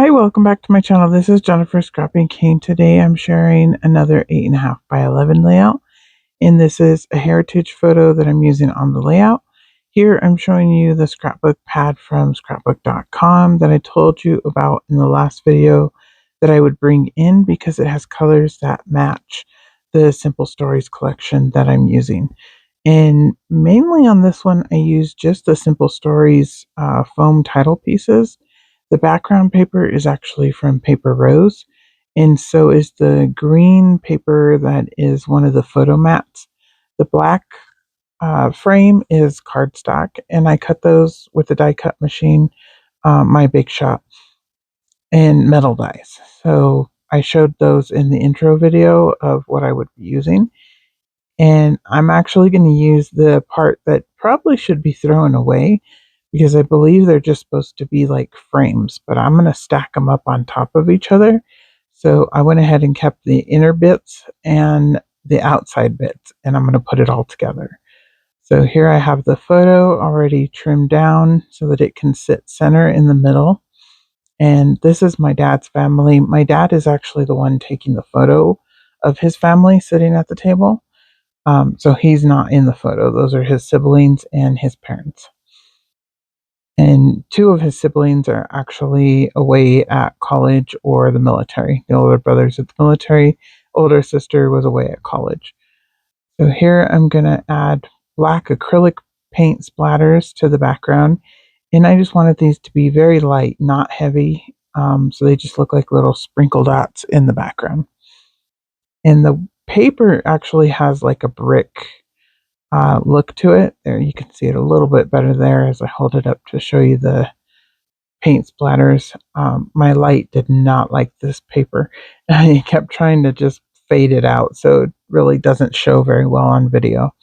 Hi, welcome back to my channel. This is Jennifer Scrapping King. Today I'm sharing another 8.5 by 11 layout, and this is a heritage photo that I'm using on the layout. Here I'm showing you the scrapbook pad from scrapbook.com that I told you about in the last video that I would bring in because it has colors that match the Simple Stories collection that I'm using. And mainly on this one, I use just the Simple Stories foam title pieces. The background paper is actually from Paper Rose, and so is the green paper that is one of the photo mats. The black frame is cardstock, and I cut those with the die cut machine, my Big Shot, and metal dies. So I showed those in the intro video of what I would be using. And I'm actually going to use the part that probably should be thrown away because I believe they're just supposed to be like frames, but I'm going to stack them up on top of each other. So I went ahead and kept the inner bits and the outside bits, and I'm going to put it all together. So here I have the photo already trimmed down so that it can sit center in the middle. And this is my dad's family. My dad is actually the one taking the photo of his family sitting at the table. So he's not in the photo. Those are his siblings and his parents. And two of his siblings are actually away at college or the military. The older brother's at the military, older sister was away at college. So here I'm going to add black acrylic paint splatters to the background. And I just wanted these to be very light, not heavy. So they just look like little sprinkle dots in the background. And the paper actually has like a brick look to it. There, you can see it a little bit better there as I hold it up to show you the paint splatters. My light did not like this paper. It kept trying to just fade it out, so it really doesn't show very well on video.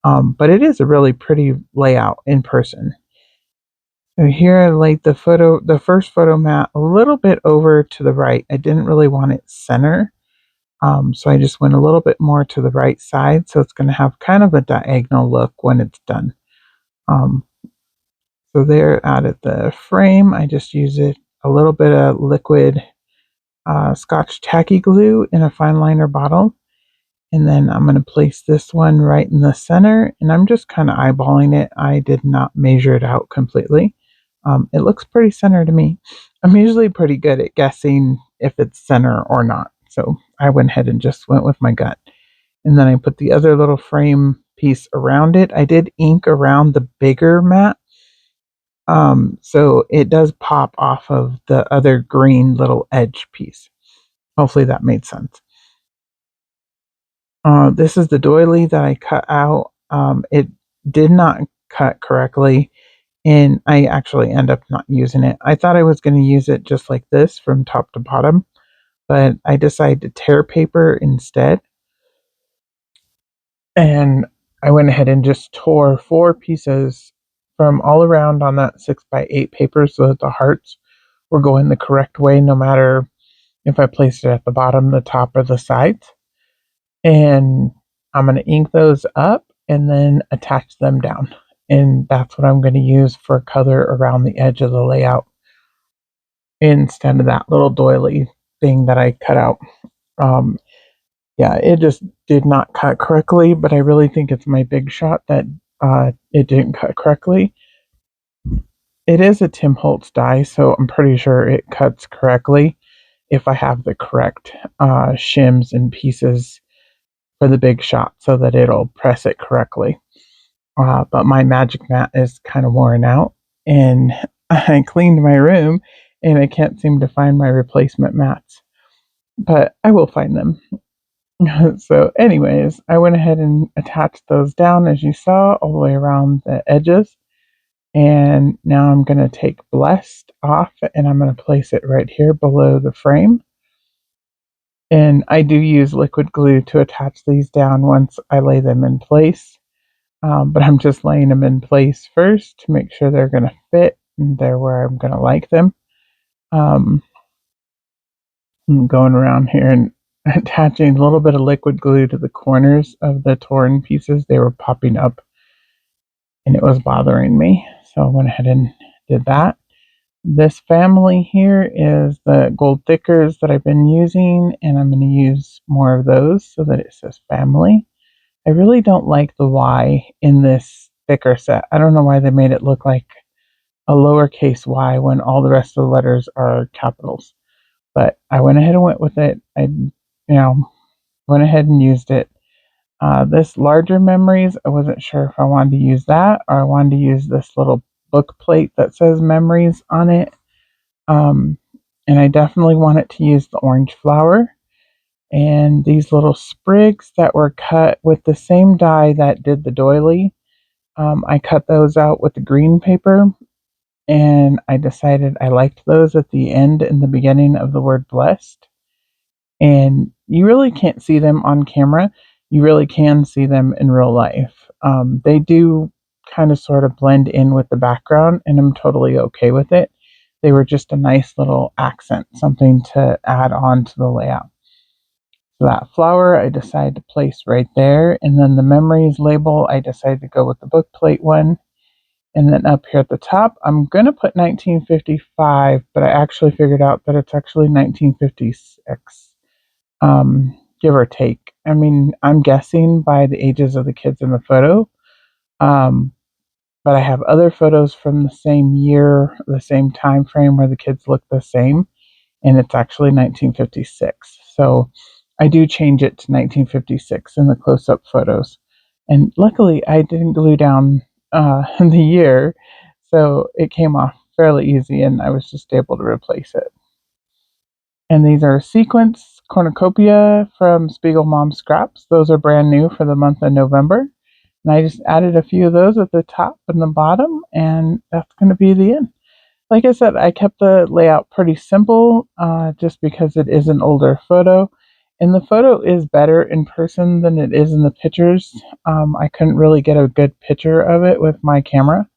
But it is a really pretty layout in person. So here I laid the first photo mat a little bit over to the right. I didn't really want it center. So I just went a little bit more to the right side, so it's going to have kind of a diagonal look when it's done. Um, so there, added the frame. I just use it a little bit of liquid Scotch tacky glue in a fine liner bottle, and then I'm going to place this one right in the center, and I'm just kind of eyeballing it. I did not measure it out completely. It looks pretty center to me. I'm usually pretty good at guessing if it's center or not. So I went ahead and just went with my gut. And then I put the other little frame piece around it. I did ink around the bigger mat. So it does pop off of the other green little edge piece. Hopefully that made sense. This is the doily that I cut out. It did not cut correctly, and I actually end up not using it. I thought I was going to use it just like this from top to bottom, but I decided to tear paper instead. And I went ahead and just tore 4 pieces from all around on that 6x8 paper so that the hearts were going the correct way no matter if I placed it at the bottom, the top, or the sides. And I'm going to ink those up and then attach them down. And that's what I'm going to use for color around the edge of the layout instead of that little doily thing that I cut out. Um, yeah, it just did not cut correctly, but I really think it's my Big Shot that it didn't cut correctly. It is a Tim Holtz die, so I'm pretty sure it cuts correctly if I have the correct shims and pieces for the Big Shot so that it'll press it correctly. But my magic mat is kind of worn out, and I cleaned my room and I can't seem to find my replacement mats, but I will find them. So anyways, I went ahead and attached those down as you saw all the way around the edges. And now I'm going to take Blessed off and I'm going to place it right here below the frame. And I do use liquid glue to attach these down once I lay them in place. But I'm just laying them in place first to make sure they're going to fit and they're where I'm going to like them. I'm going around here and attaching a little bit of liquid glue to the corners of the torn pieces. They were popping up and it was bothering me. So I went ahead and did that. This family here is the gold thickers that I've been using, and I'm going to use more of those so that it says family. I really don't like the Y in this thicker set. I don't know why they made it look like a lowercase y when all the rest of the letters are capitals. But I went ahead and went with it. Went ahead and used it. This larger memories, I wasn't sure if I wanted to use that or I wanted to use this little book plate that says memories on it. Um, and I definitely wanted to use the orange flower and these little sprigs that were cut with the same die that did the doily. I cut those out with the green paper, and I decided I liked those at the end and the beginning of the word blessed. And you really can't see them on camera. You really can see them in real life. They do kind of sort of blend in with the background, and I'm totally okay with it. They were just a nice little accent, something to add on to the layout. So that flower I decided to place right there, and then the memories label I decided to go with the book plate one. And then up here at the top, I'm going to put 1955, but I actually figured out that it's actually 1956, give or take. I mean, I'm guessing by the ages of the kids in the photo, um, but I have other photos from the same year, the same time frame where the kids look the same, and it's actually 1956. So I do change it to 1956 in the close-up photos. And luckily, I didn't glue down the year, so it came off fairly easy, and I was just able to replace it. And these are Sequins cornucopia from Spiegelmom Scraps. Those are brand new for the month of November. And I just added a few of those at the top and the bottom, and that's going to be the end. Like I said, I kept the layout pretty simple just because it is an older photo. And the photo is better in person than it is in the pictures. I couldn't really get a good picture of it with my camera.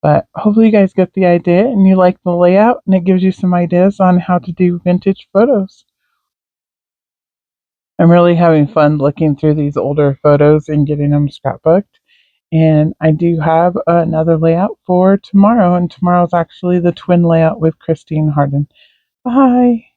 But hopefully you guys get the idea and you like the layout and it gives you some ideas on how to do vintage photos. I'm really having fun looking through these older photos and getting them scrapbooked. And I do have another layout for tomorrow, and tomorrow's actually the twin layout with Christine Harden. Bye.